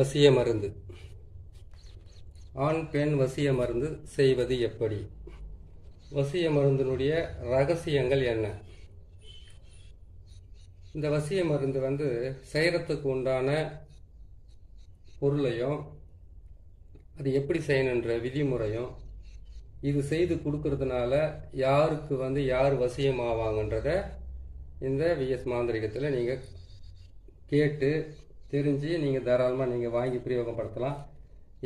வசிய மருந்து. ஆண் பெண் வசிய மருந்து செய்வது எப்படி? வசிய மருந்தினுடைய ரகசியங்கள் என்ன? இந்த வசிய மருந்து செய்கிறதுக்கு உண்டான பொருளையும் அது எப்படி செய்யணுன்ற விதிமுறையும், இது செய்து கொடுக்கறதுனால யாருக்கு யார் வசியம் ஆவாங்கன்றத இந்த விஎஸ் மாந்திரிகத்தில் நீங்கள் கேட்டு தெரிஞ்சு நீங்கள் தாராளமாக நீங்கள் வாங்கி பிரயோகப்படுத்தலாம்.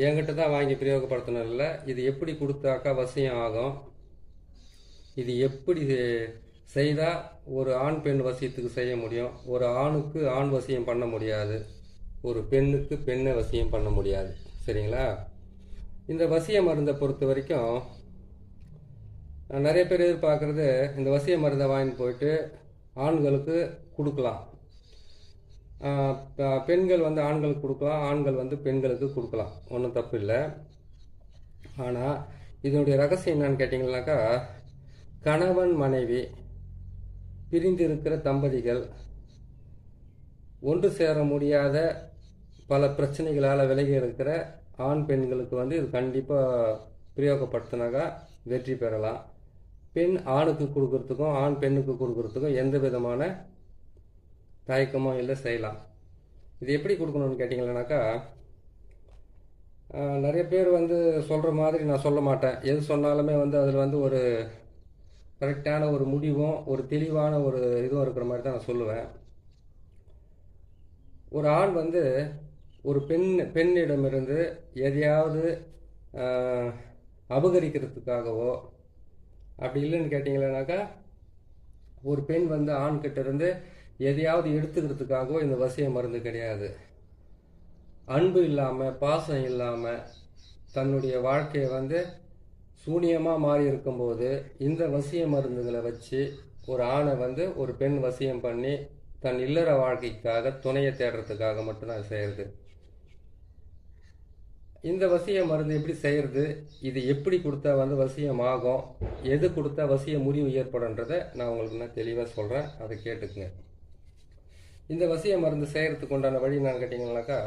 என்கிட்ட தான் வாங்கி பிரயோகப்படுத்தணும் இல்லை, இது எப்படி கொடுத்தாக்கா வசியம் ஆகும், இது எப்படி செய்தால் ஒரு ஆண் பெண் வசியத்துக்கு செய்ய முடியும், ஒரு ஆணுக்கு ஆண் வசியம் பண்ண முடியாது, ஒரு பெண்ணுக்கு பெண்ணை வசியம் பண்ண முடியாது. சரிங்களா? இந்த வசிய மருந்தை பொறுத்த வரைக்கும் நிறைய பேர் எதிர்பார்க்குறது, இந்த வசிய மருந்தை வாங்கிட்டு போயிட்டு ஆண்களுக்கு கொடுக்கலாம், பெண்கள் ஆண்களுக்கு கொடுக்கலாம், ஆண்கள் பெண்களுக்கு கொடுக்கலாம், ஒன்றும் தப்பு இல்லை. ஆனால் இதனுடைய ரகசியம் என்னன்னு கேட்டிங்கன்னாக்கா, கணவன் மனைவி பிரிந்திருக்கிற தம்பதிகள் ஒன்று சேர முடியாத பல பிரச்சனைகளால் விலகி இருக்கிற ஆண் பெண்களுக்கு இது கண்டிப்பாக பிரயோகப்படுத்தினாக்கா வெற்றி பெறலாம். பெண் ஆணுக்கு கொடுக்கறதுக்கும் ஆண் பெண்ணுக்கு கொடுக்கறதுக்கும் எந்த விதமான தயக்கமும் இல்லை, செய்யலாம். இது எப்படி கொடுக்கணும்னு கேட்டிங்கன்னாக்கா, நிறைய பேர் சொல்கிற மாதிரி நான் சொல்ல மாட்டேன். எது சொன்னாலுமே அதில் ஒரு கரெக்டான ஒரு முடிவும் ஒரு தெளிவான ஒரு இதுவும் இருக்கிற மாதிரி தான் நான் சொல்லுவேன். ஒரு ஆண் ஒரு பெண்ணிடமிருந்து எதையாவது அபகரிக்கிறதுக்காகவோ அப்படி இல்லைன்னு கேட்டிங்கன்னாக்கா, ஒரு பெண் ஆண்கிட்ட இருந்து எதையாவது எடுத்துக்கிறதுக்காகவோ இந்த வசிய மருந்து கிடையாது. அன்பு இல்லாமல் பாசம் இல்லாமல் தன்னுடைய வாழ்க்கையை சூனியமாக மாறி இருக்கும்போது இந்த வசிய மருந்துகளை வச்சு ஒரு ஆணை ஒரு பெண் வசியம் பண்ணி தன் இல்லற வாழ்க்கைக்காக துணையை தேடுறதுக்காக மட்டும்தான் செய்கிறது. இந்த வசிய மருந்து எப்படி செய்கிறது, இது எப்படி கொடுத்தா வசியம் ஆகும், எது கொடுத்தா வசிய முறிவு ஏற்படுன்றதை நான் உங்களுக்கு தெளிவாக சொல்கிறேன், அதை கேட்டுக்குங்க. இந்த வசிய மருந்து செய்கிறதுக்கு உண்டான வழி என்னன்னு கேட்டிங்கன்னாக்கா,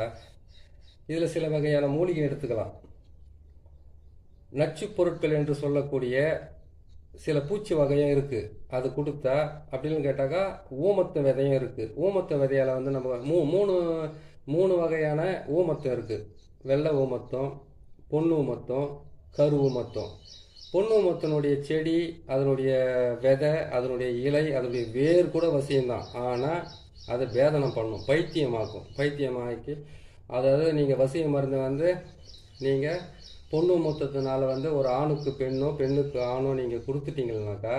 இதில் சில வகையான மூலிகை எடுத்துக்கலாம். நச்சு பொருட்கள் என்று சொல்லக்கூடிய சில பூச்சி வகையும் இருக்குது, அது கொடுத்தா. அப்படின்னு கேட்டாக்கா ஊமத்த விதையும் இருக்குது. ஊமத்த விதையால் நம்ம மூணு வகையான ஊமத்தம் இருக்குது. வெள்ளை ஊமத்தம், பொண்ணு ஊமத்தம், கரு ஊமத்தம். பொண்ணு ஊமத்தினுடைய செடி, அதனுடைய விதை, அதனுடைய இலை, அதனுடைய வேர் கூட வசியம்தான். ஆனால் அதை பேதனம் பண்ணும், பைத்தியமாக்கி அதாவது நீங்கள் வசிய மருந்து நீங்கள் பொண்ணு மொத்தத்தினால ஒரு ஆணுக்கு பெண்ணோ பெண்ணுக்கு ஆணோ நீங்கள் கொடுத்துட்டீங்கன்னாக்கா,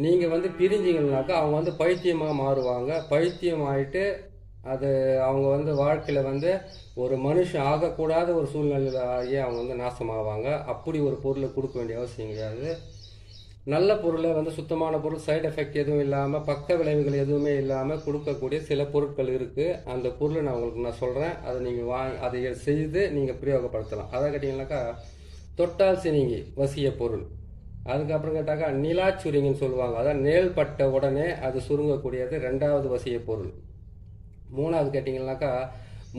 நீங்கள் பிரிஞ்சிங்கனாக்கா அவங்க பைத்தியமாக மாறுவாங்க. பைத்தியம் ஆகிட்டு அது அவங்க வாழ்க்கையில் ஒரு மனுஷன் ஆகக்கூடாத ஒரு சூழ்நிலையில் ஆகி அவங்க நாசமாவாங்க. அப்படி ஒரு பொருளை கொடுக்க வேண்டிய அவசியம் கிடையாது. நல்ல பொருளை சுத்தமான பொருள், சைடு எஃபெக்ட் எதுவும் இல்லாமல், பக்க விளைவுகள் எதுவுமே இல்லாமல் கொடுக்கக்கூடிய சில பொருட்கள் இருக்குது. அந்த பொருளை நான் சொல்கிறேன், அதை நீங்கள் அதை செய்து நீங்கள் பிரயோகப்படுத்தலாம். அதை கேட்டிங்கனாக்கா, தொட்டால் சினிங்கி வசிய பொருள். அதுக்கப்புறம் கேட்டாக்கா நிலாச்சுரிங்கன்னு சொல்லுவாங்க, அதான் நேல் பட்ட உடனே அது சுருங்கக்கூடியது, ரெண்டாவது வசிய பொருள். மூணாவது கேட்டிங்கன்னாக்கா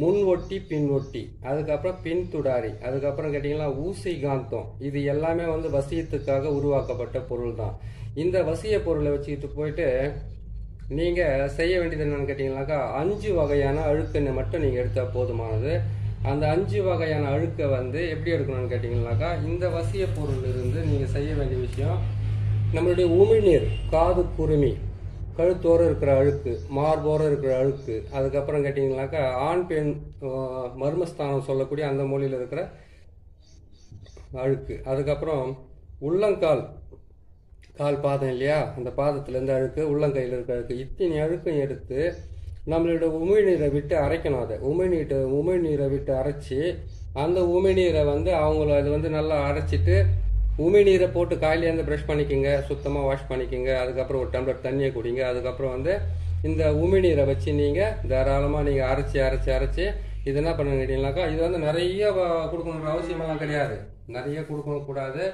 முன் ஒட்டி பின் ஒட்டி, அதுக்கப்புறம் பின் துடாரி, அதுக்கப்புறம் கேட்டிங்கன்னா ஊசி காந்தம். இது எல்லாமே வசியத்துக்காக உருவாக்கப்பட்ட பொருள் தான். இந்த வசிய பொருளை வச்சுக்கிட்டு போயிட்டு நீங்கள் செய்ய வேண்டியது என்னன்னு கேட்டிங்கன்னாக்கா, 5 வகையான அழுக்கெண்ணெய் மட்டும் நீங்கள் எடுத்தால் போதுமானது. அந்த 5 வகையான அழுக்கை எப்படி எடுக்கணும்னு கேட்டிங்கன்னாக்கா, இந்த வசிய பொருள் இருந்து நீங்கள் செய்ய வேண்டிய விஷயம், நம்மளுடைய உமிழ்நீர், காது குருமி, கழுத்தோடு இருக்கிற அழுக்கு, மார்போடு இருக்கிற அழுக்கு, அதுக்கப்புறம் கேட்டிங்கனாக்கா ஆண் பெண் மர்மஸ்தானம் சொல்லக்கூடிய அந்த மொழியில் இருக்கிற அழுக்கு, அதுக்கப்புறம் உள்ளங்கால், கால் பாதம் இல்லையா, அந்த பாதத்துலேருந்து அழுக்கு, உள்ளங்கையில் இருக்கிற அழுக்கு, இத்தனை அழுக்கும் எடுத்து நம்மளோட உமிழ்நீரை விட்டு அரைக்கணும். அதை உமிழ்நீரை விட்டு அரைச்சி அந்த உமிழ்நீரை அவங்கள அது நல்லா அரைச்சிட்டு உமிழ்நீரை போட்டு காலையிலேருந்து ப்ரஷ் பண்ணிக்கோங்க, சுத்தமாக வாஷ் பண்ணிக்கோங்க. அதுக்கப்புறம் ஒரு டம்ளர் தண்ணியை குடிங்க. அதுக்கப்புறம் இந்த உமிழ்நீரை வச்சு நீங்கள் தாராளமாக நீங்கள் அரைச்சி இது என்ன பண்ணுங்கன்னாக்கா, இது நிறைய கொடுக்கணுன்ற அவசியமெல்லாம் கிடையாது, நிறைய கொடுக்கக்கூடாது.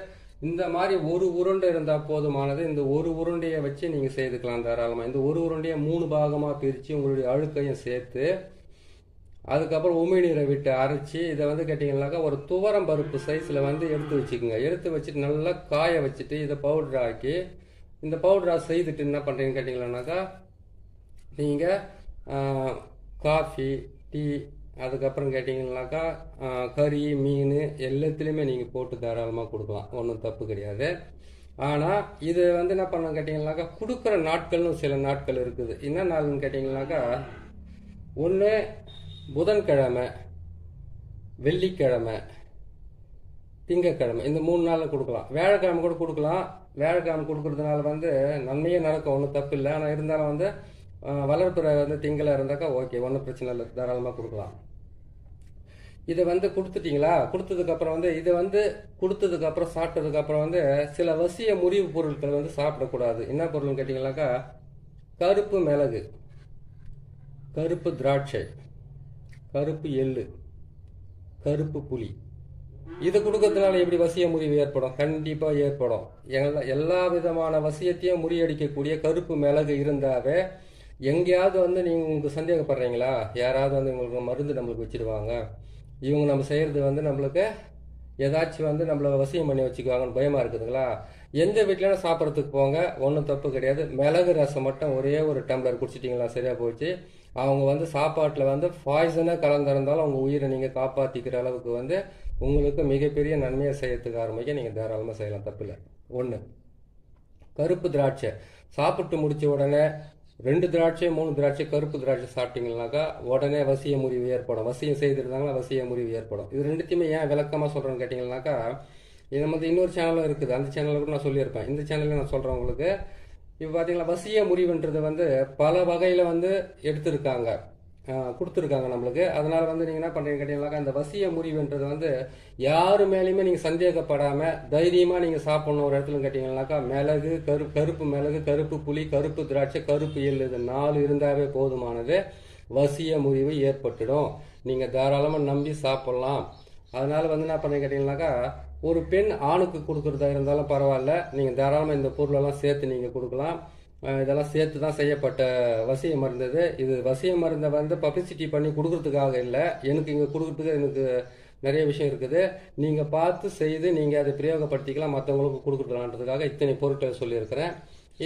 இந்த மாதிரி ஒரு உருண்டை இருந்தால் போதுமானது. இந்த ஒரு உருண்டையை வச்சு நீங்கள் செய்துக்கலாம் தாராளமாக. இந்த ஒரு உருண்டையை 3 பாகமாக பிரித்து உங்களுடைய அழுக்கையும் சேர்த்து அதுக்கப்புறம் உமிழ்நீரை விட்டு அரைச்சி இதை வந்து கேட்டிங்கன்னாக்கா ஒரு துவரம் பருப்பு சைஸில் வந்து எடுத்து வச்சுக்கோங்க. எடுத்து வச்சுட்டு நல்லா காய வச்சுட்டு இதை பவுடர் ஆக்கி இந்த பவுடரா செய்துட்டு என்ன பண்ணுறீங்கன்னு கேட்டிங்கன்னாக்கா நீங்கள் காஃபி, டீ, அதுக்கப்புறம் கேட்டிங்கன்னாக்கா கறி, மீன் எல்லாத்துலேயுமே நீங்கள் போட்டு தாராளமாக கொடுக்கலாம், ஒன்றும் தப்பு கிடையாது. ஆனால் இது வந்து என்ன பண்ண கேட்டிங்கன்னாக்கா கொடுக்குற நாட்கள்னு சில நாட்கள் இருக்குது. என்ன நாள்னு கேட்டிங்கன்னாக்கா ஒன்று புதன்கிழமை, வெள்ளிக்கிழமை, திங்கக்கிழமை, இந்த 3 நாளில் கொடுக்கலாம். வியாழக்கிழமை கூட கொடுக்கலாம். வியாழக்கிழமை கொடுக்கறதுனால வந்து நன்மையே நடக்கும், ஒன்றும் தப்பு இல்லை. ஆனால் இருந்தாலும் வந்து வளர்ப்புற வந்து திங்களாக இருந்தாக்கா ஓகே, ஒன்றும் பிரச்சனை இல்லை, தாராளமாக கொடுக்கலாம். இதை வந்து கொடுத்துட்டீங்களா, கொடுத்ததுக்கப்புறம் வந்து இதை வந்து கொடுத்ததுக்கப்புறம் சாப்பிட்டதுக்கப்புறம் வந்து சில வசிய முறிவு பொருட்கள் வந்து சாப்பிடக்கூடாது. என்ன பொருள்னு கேட்டிங்கனாக்கா கருப்பு மிளகு, கருப்பு திராட்சை, கருப்பு எள்ளு, கருப்பு புளி. இது கொடுக்கறதுனால எப்படி வசிய முறிவு ஏற்படும்? கண்டிப்பாக ஏற்படும். எல்லா விதமான வசியத்தையும் முறியடிக்கக்கூடிய கருப்பு மிளகு இருந்தாவே எங்கேயாவது வந்து நீங்கள் உங்களுக்கு சந்தேகப்படுறீங்களா, யாராவது வந்து உங்களுக்கு மருந்து நம்மளுக்கு வச்சுருவாங்க, இவங்க நம்ம செய்கிறது வந்து நம்மளுக்கு ஏதாச்சும் வந்து நம்மளை வசியம் பண்ணி வச்சுக்குவாங்கன்னு பயமாக இருக்குதுங்களா, எந்த வீட்டிலனா சாப்பிட்றதுக்கு போங்க, ஒன்றும் தப்பு கிடையாது. மிளகு ரசம் மட்டும் ஒரே ஒரு டம்ளர் குடிச்சிட்டிங்களா சரியாக போச்சு. அவங்க வந்து சாப்பாட்டில் வந்து பாய்சனாக கலந்துருந்தாலும் அவங்க உயிரை நீங்கள் காப்பாற்றிக்கிற அளவுக்கு வந்து உங்களுக்கு மிகப்பெரிய நன்மையை செய்யறதுக்கு ஆரம்பிக்க நீங்கள் தாராளமாக செய்யலாம், தப்பில்லை. ஒன்று கருப்பு திராட்சை சாப்பிட்டு முடிச்ச உடனே 2 திராட்சை 3 திராட்சை கருப்பு திராட்சை சாப்பிட்டீங்கன்னாக்கா உடனே வசிய முறிவு ஏற்படும். வசியம் செய்திருந்தாங்கன்னா வசிய முறிவு ஏற்படும். இது ரெண்டுத்தையுமே ஏன் விளக்கமாக சொல்கிறேன்னு கேட்டிங்கன்னாக்கா இது நம்ம இன்னொரு சேனலும் இருக்குது, அந்த சேனலில் கூட நான் சொல்லியிருப்பேன், இந்த சேனலில் நான் சொல்கிறேன் உங்களுக்கு. இப்போ பார்த்தீங்களா வசிய முறிவுன்றது வந்து பல வகையில் வந்து எடுத்திருக்காங்க, கொடுத்துருக்காங்க நம்மளுக்கு. அதனால் வந்து நீங்கள் என்ன பண்ணுறீங்க கேட்டீங்கன்னாக்கா அந்த வசிய முறிவுன்றது வந்து யாரு மேலேயுமே நீங்கள் சந்தேகப்படாமல் தைரியமாக நீங்கள் சாப்பிட்ணும். ஒரு இடத்துல கேட்டிங்கன்னாக்கா மிளகு, கருப்பு மிளகு, கருப்பு புளி, கருப்பு திராட்சை, கருப்பு எள்ளு, இது 4 இருந்தாவே போதுமானது, வசிய முறிவு ஏற்பட்டுடும். நீங்கள் தாராளமாக நம்பி சாப்பிட்லாம். அதனால் வந்து என்ன பண்ணுறீங்க கேட்டிங்கன்னாக்கா ஒரு பெண் ஆணுக்கு கொடுக்குறதா இருந்தாலும் பரவாயில்ல, நீங்கள் தாராளமாக இந்த பொருளெல்லாம் சேர்த்து நீங்கள் கொடுக்கலாம். இதெல்லாம் சேர்த்து தான் செய்யப்பட்ட வசிய மருந்து. இது வசிய மருந்தை வந்து பப்ளிசிட்டி பண்ணி கொடுக்கறதுக்காக இல்லை, எனக்கு இங்கே கொடுக்குறதுக்கு எனக்கு நிறைய விஷயம் இருக்குது. நீங்கள் பார்த்து செய்து நீங்கள் அதை பிரயோகப்படுத்திக்கலாம், மற்றவங்களுக்கு கொடுக்குறதுலான்றதுக்காக இத்தனை பொருட்கள் சொல்லியிருக்கிறேன்.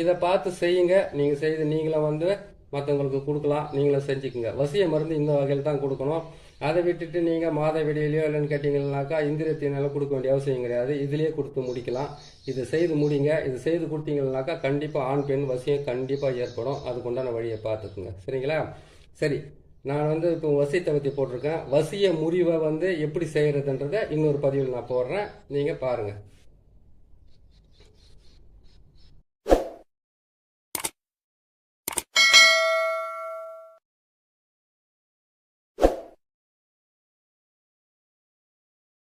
இதை பார்த்து செய்யுங்க, நீங்கள் செய்து நீங்களும் வந்து மற்றவங்களுக்கு கொடுக்கலாம், நீங்களும் செஞ்சுக்குங்க. வசிய மருந்து இந்த வகையில் தான் கொடுக்கணும். அதை விட்டுட்டு நீங்கள் மாத விடையிலையோ இல்லைன்னு கேட்டிங்கன்னாக்கா இந்திரியத்தினாலும் கொடுக்க வேண்டிய அவசியம் கிடையாது, இதுலேயே கொடுத்து முடிக்கலாம். இது செய்து முடிங்க. இது செய்து கொடுத்தீங்கன்னாக்கா கண்டிப்பாக ஆண் பெண் வசியம் கண்டிப்பாக ஏற்படும். அதுக்குண்டான வழியை பார்த்துக்குங்க, சரிங்களா? சரி, நான் வந்து இப்போ வசியத்தை பற்றி போட்டிருக்கேன். வசிய முறிவை வந்து எப்படி செய்கிறதுன்றதை இன்னொரு பதிவில் நான் போடுறேன், நீங்கள் பாருங்கள்.